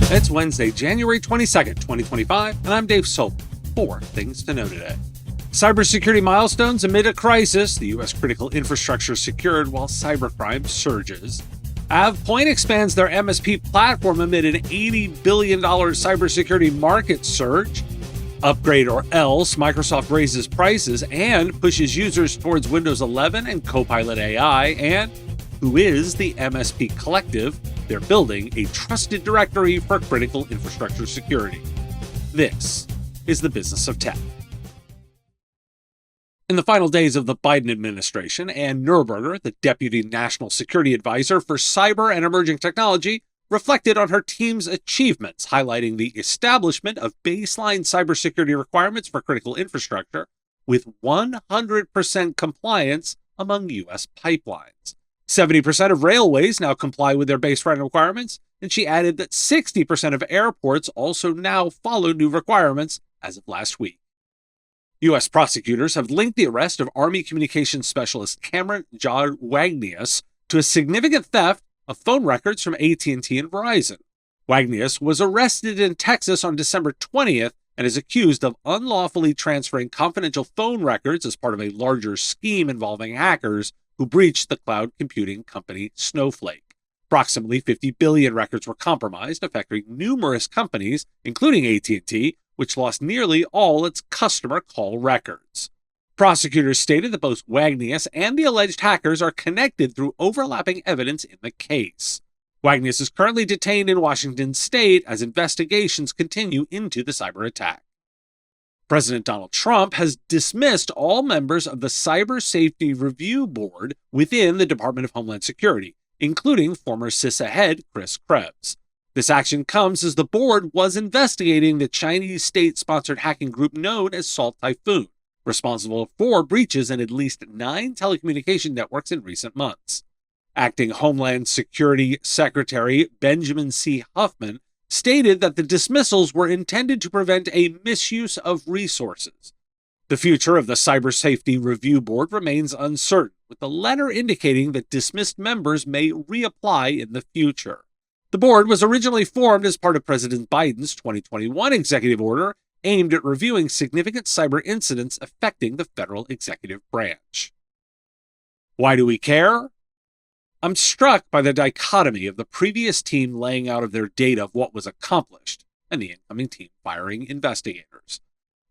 It's Wednesday, January 22nd, 2025, and I'm Dave Sobel. 4 things to know today. Cybersecurity milestones amid a crisis. The U.S. critical infrastructure secured while cybercrime surges. AvePoint expands their MSP platform amid an $80 billion cybersecurity market surge. Upgrade or else, Microsoft raises prices and pushes users towards Windows 11 and Copilot AI. And who is the MSP Collective? They're building a trusted directory for critical infrastructure security. This is the business of tech. In the final days of the Biden administration, Ann Neuberger, the Deputy National Security Advisor for Cyber and Emerging Technology, reflected on her team's achievements, highlighting the establishment of baseline cybersecurity requirements for critical infrastructure with 100% compliance among U.S. pipelines. 70% of railways now comply with their baseline requirements, and she added that 60% of airports also now follow new requirements as of last week. U.S. prosecutors have linked the arrest of Army Communications Specialist Cameron Wagnius to a significant theft of phone records from AT&T and Verizon. Wagnius was arrested in Texas on December 20th and is accused of unlawfully transferring confidential phone records as part of a larger scheme involving hackers who breached the cloud computing company Snowflake. Approximately 50 billion records were compromised, affecting numerous companies, including AT&T, which lost nearly all its customer call records. Prosecutors stated that both Wagnius and the alleged hackers are connected through overlapping evidence in the case. Wagnius is currently detained in Washington state as investigations continue into the cyber attack. President Donald Trump has dismissed all members of the Cyber Safety Review Board within the Department of Homeland Security, including former CISA head Chris Krebs. This action comes as the board was investigating the Chinese state-sponsored hacking group known as Salt Typhoon, responsible for breaches in at least 9 telecommunication networks in recent months. Acting Homeland Security Secretary Benjamin C. Huffman stated that the dismissals were intended to prevent a misuse of resources. The future of the Cyber Safety Review Board remains uncertain, with the letter indicating that dismissed members may reapply in the future. The board was originally formed as part of President Biden's 2021 executive order aimed at reviewing significant cyber incidents affecting the federal executive branch. Why do we care? I'm struck by the dichotomy of the previous team laying out of their data of what was accomplished and the incoming team firing investigators.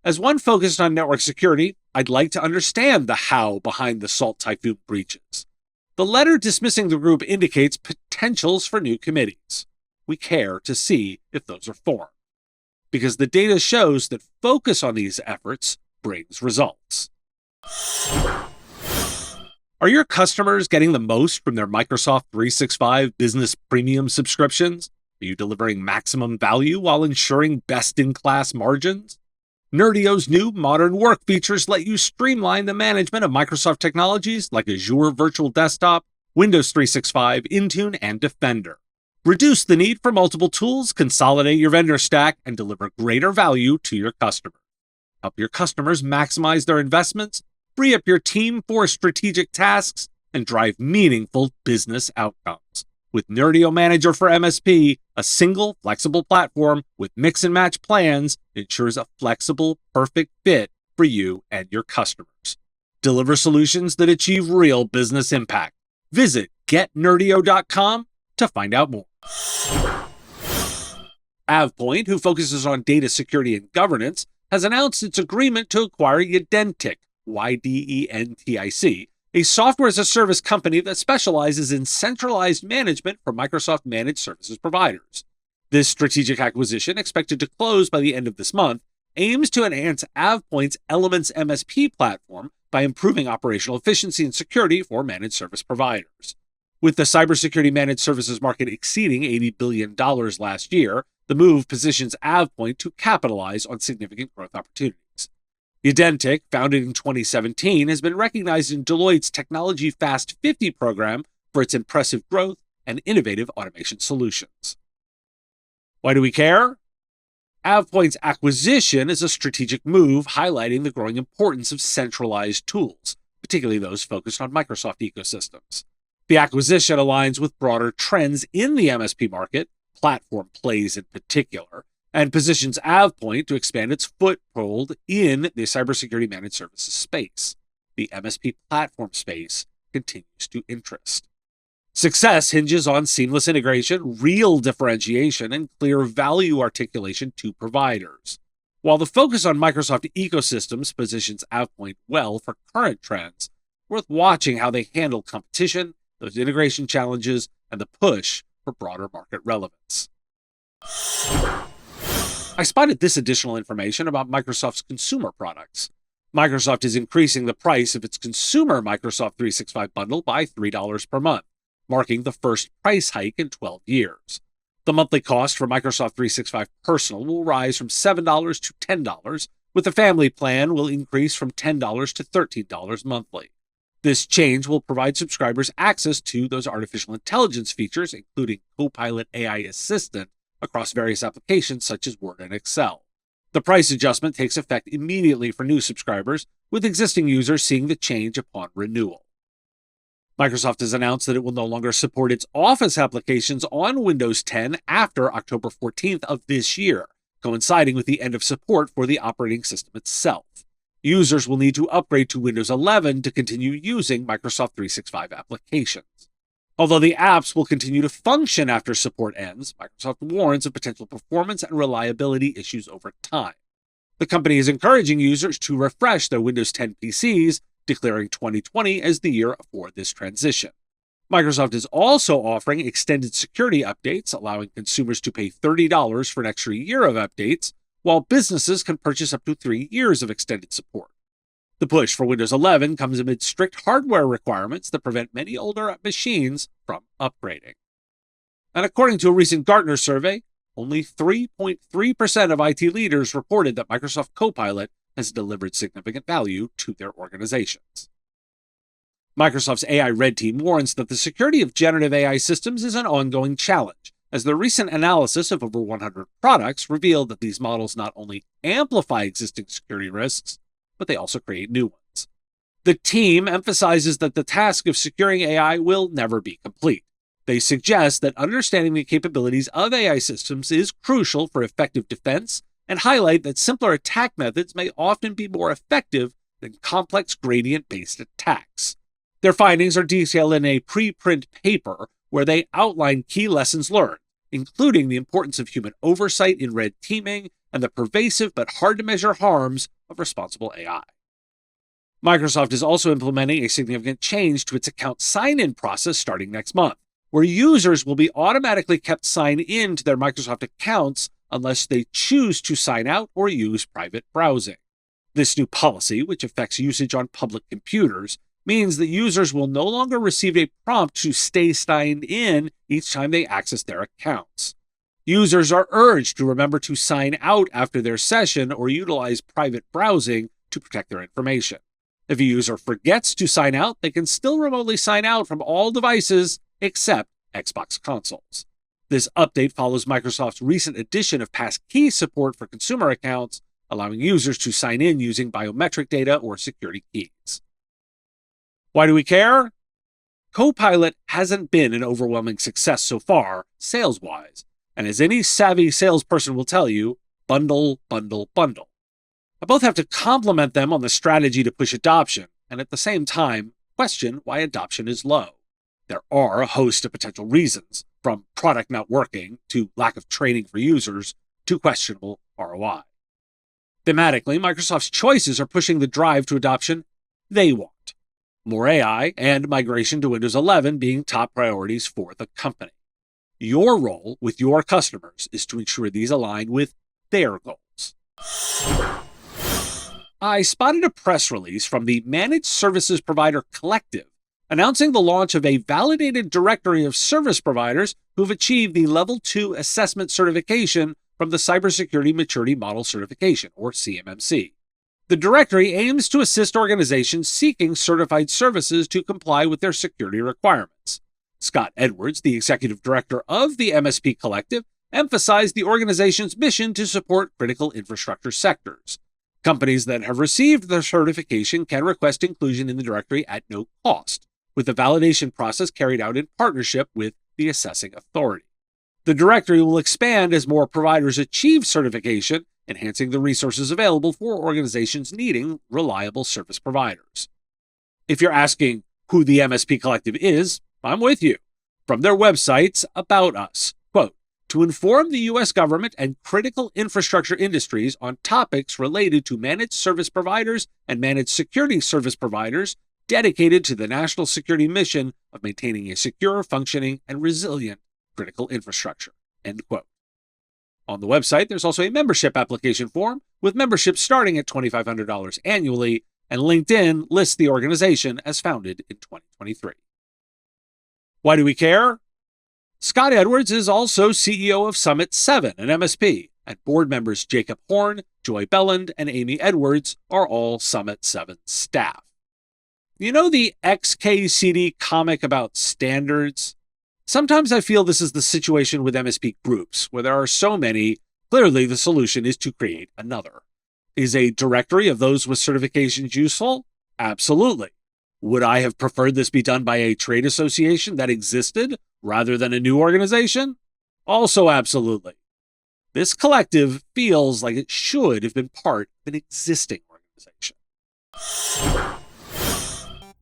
As one focused on network security, I'd like to understand the how behind the Salt Typhoon breaches. The letter dismissing the group indicates potentials for new committees. We care to see if those are formed, because the data shows that focus on these efforts brings results. Are your customers getting the most from their Microsoft 365 Business Premium subscriptions? Are you delivering maximum value while ensuring best-in-class margins? Nerdio's new modern work features let you streamline the management of Microsoft technologies like Azure Virtual Desktop, Windows 365, Intune, and Defender. Reduce the need for multiple tools, consolidate your vendor stack, and deliver greater value to your customers. Help your customers maximize their investments, free up your team for strategic tasks, and drive meaningful business outcomes. With Nerdio Manager for MSP, a single, flexible platform with mix-and-match plans ensures a flexible, perfect fit for you and your customers. Deliver solutions that achieve real business impact. Visit getnerdio.com to find out more. AvePoint, who focuses on data security and governance, has announced its agreement to acquire Yedentic, Ydentic, a software-as-a-service company that specializes in centralized management for Microsoft managed services providers. This strategic acquisition, expected to close by the end of this month, aims to enhance AvePoint's Elements MSP platform by improving operational efficiency and security for managed service providers. With the cybersecurity managed services market exceeding $80 billion last year, the move positions AvePoint to capitalize on significant growth opportunities. Ydentic, founded in 2017, has been recognized in Deloitte's Technology Fast 50 program for its impressive growth and innovative automation solutions. Why do we care? AvePoint's acquisition is a strategic move highlighting the growing importance of centralized tools, particularly those focused on Microsoft ecosystems. The acquisition aligns with broader trends in the MSP market, platform plays in particular, and positions AvePoint to expand its foothold in the cybersecurity managed services space. The MSP platform space continues to interest. Success hinges on seamless integration, real differentiation, and clear value articulation to providers. While the focus on Microsoft ecosystems positions AvePoint well for current trends, worth watching how they handle competition, those integration challenges, and the push for broader market relevance. I spotted this additional information about Microsoft's consumer products. Microsoft is increasing the price of its consumer Microsoft 365 bundle by $3 per month, marking the first price hike in 12 years. The monthly cost for Microsoft 365 Personal will rise from $7 to $10, with the family plan will increase from $10 to $13 monthly. This change will provide subscribers access to those artificial intelligence features, including Copilot AI Assistant, across various applications such as Word and Excel. The price adjustment takes effect immediately for new subscribers, with existing users seeing the change upon renewal. Microsoft has announced that it will no longer support its Office applications on Windows 10 after October 14th of this year, coinciding with the end of support for the operating system itself. Users will need to upgrade to Windows 11 to continue using Microsoft 365 applications. Although the apps will continue to function after support ends, Microsoft warns of potential performance and reliability issues over time. The company is encouraging users to refresh their Windows 10 PCs, declaring 2020 as the year for this transition. Microsoft is also offering extended security updates, allowing consumers to pay $30 for an extra year of updates, while businesses can purchase up to 3 years of extended support. The push for Windows 11 comes amid strict hardware requirements that prevent many older machines from upgrading. And according to a recent Gartner survey, only 3.3% of IT leaders reported that Microsoft Copilot has delivered significant value to their organizations. Microsoft's AI Red Team warns that the security of generative AI systems is an ongoing challenge, as the recent analysis of over 100 products revealed that these models not only amplify existing security risks, but they also create new ones. The team emphasizes that the task of securing AI will never be complete. They suggest that understanding the capabilities of AI systems is crucial for effective defense, and highlight that simpler attack methods may often be more effective than complex gradient-based attacks. Their findings are detailed in a preprint paper where they outline key lessons learned, including the importance of human oversight in red teaming and the pervasive but hard-to-measure harms of responsible AI. Microsoft is also implementing a significant change to its account sign-in process starting next month, where users will be automatically kept signed in to their Microsoft accounts unless they choose to sign out or use private browsing. This new policy, which affects usage on public computers, means that users will no longer receive a prompt to stay signed in each time they access their accounts. Users are urged to remember to sign out after their session or utilize private browsing to protect their information. If a user forgets to sign out, they can still remotely sign out from all devices except Xbox consoles. This update follows Microsoft's recent addition of passkey support for consumer accounts, allowing users to sign in using biometric data or security keys. Why do we care? Copilot hasn't been an overwhelming success so far, sales-wise, and as any savvy salesperson will tell you, bundle, bundle, bundle. I both have to compliment them on the strategy to push adoption, and at the same time, question why adoption is low. There are a host of potential reasons, from product not working, to lack of training for users, to questionable ROI. Thematically, Microsoft's choices are pushing the drive to adoption they want. More AI and migration to Windows 11 being top priorities for the company. Your role with your customers is to ensure these align with their goals. I spotted a press release from the Managed Services Provider Collective announcing the launch of a validated directory of service providers who've achieved the Level 2 assessment certification from the Cybersecurity Maturity Model Certification, or CMMC. The directory aims to assist organizations seeking certified services to comply with their security requirements. Scott Edwards, the executive director of the MSP Collective, emphasized the organization's mission to support critical infrastructure sectors. Companies that have received their certification can request inclusion in the directory at no cost, with the validation process carried out in partnership with the assessing authority. The directory will expand as more providers achieve certification, enhancing the resources available for organizations needing reliable service providers. If you're asking who the MSP Collective is, I'm with you. From their website's About Us, quote, to inform the U.S. government and critical infrastructure industries on topics related to managed service providers and managed security service providers dedicated to the national security mission of maintaining a secure, functioning, and resilient critical infrastructure, end quote. On the website, there's also a membership application form with membership starting at $2,500 annually, and LinkedIn lists the organization as founded in 2023. Why do we care? Scott Edwards is also CEO of Summit 7, an MSP, and board members Jacob Horn, Joy Belland, and Amy Edwards are all Summit 7 staff. You know the XKCD comic about standards? Sometimes I feel this is the situation with MSP groups, where there are so many. Clearly, the solution is to create another. Is a directory of those with certifications useful? Absolutely. Would I have preferred this be done by a trade association that existed rather than a new organization? Also absolutely. This collective feels like it should have been part of an existing organization.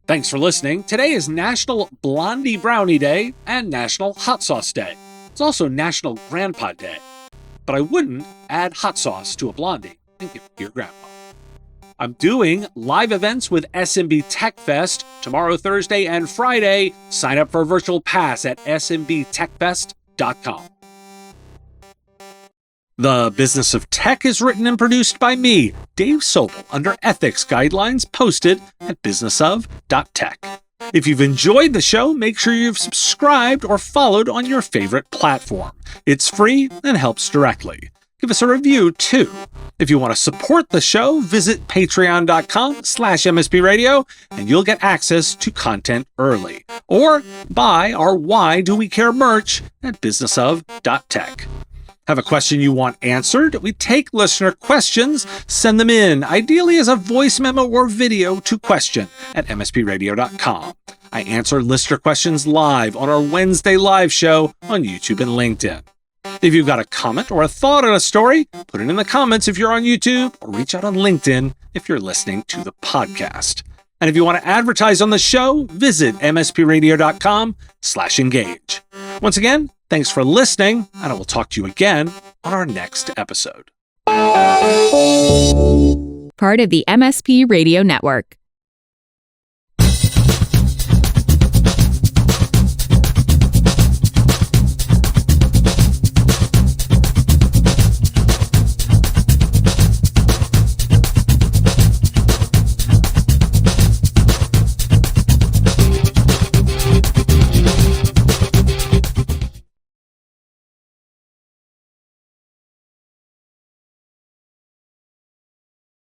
Thanks for listening. Today is National Blondie Brownie Day and National Hot Sauce Day. It's also National Grandpa Day. But I wouldn't add hot sauce to a blondie and give it to your grandpa. I'm doing live events with SMB Tech Fest tomorrow, Thursday, and Friday. Sign up for a virtual pass at smbtechfest.com. The Business of Tech is written and produced by me, Dave Sobel, under ethics guidelines posted at businessof.tech. If you've enjoyed the show, make sure you've subscribed or followed on your favorite platform. It's free and helps directly. Give us a review, too. If you want to support the show, visit patreon.com/MSPradio, and you'll get access to content early. Or buy our Why Do We Care merch at businessof.tech. Have a question you want answered? We take listener questions, send them in, ideally as a voice memo or video to question@mspradio.com. I answer listener questions live on our Wednesday live show on YouTube and LinkedIn. If you've got a comment or a thought on a story, put it in the comments if you're on YouTube, or reach out on LinkedIn if you're listening to the podcast. And if you want to advertise on the show, visit mspradio.com/engage. Once again, thanks for listening, and I will talk to you again on our next episode. Part of the MSP Radio Network.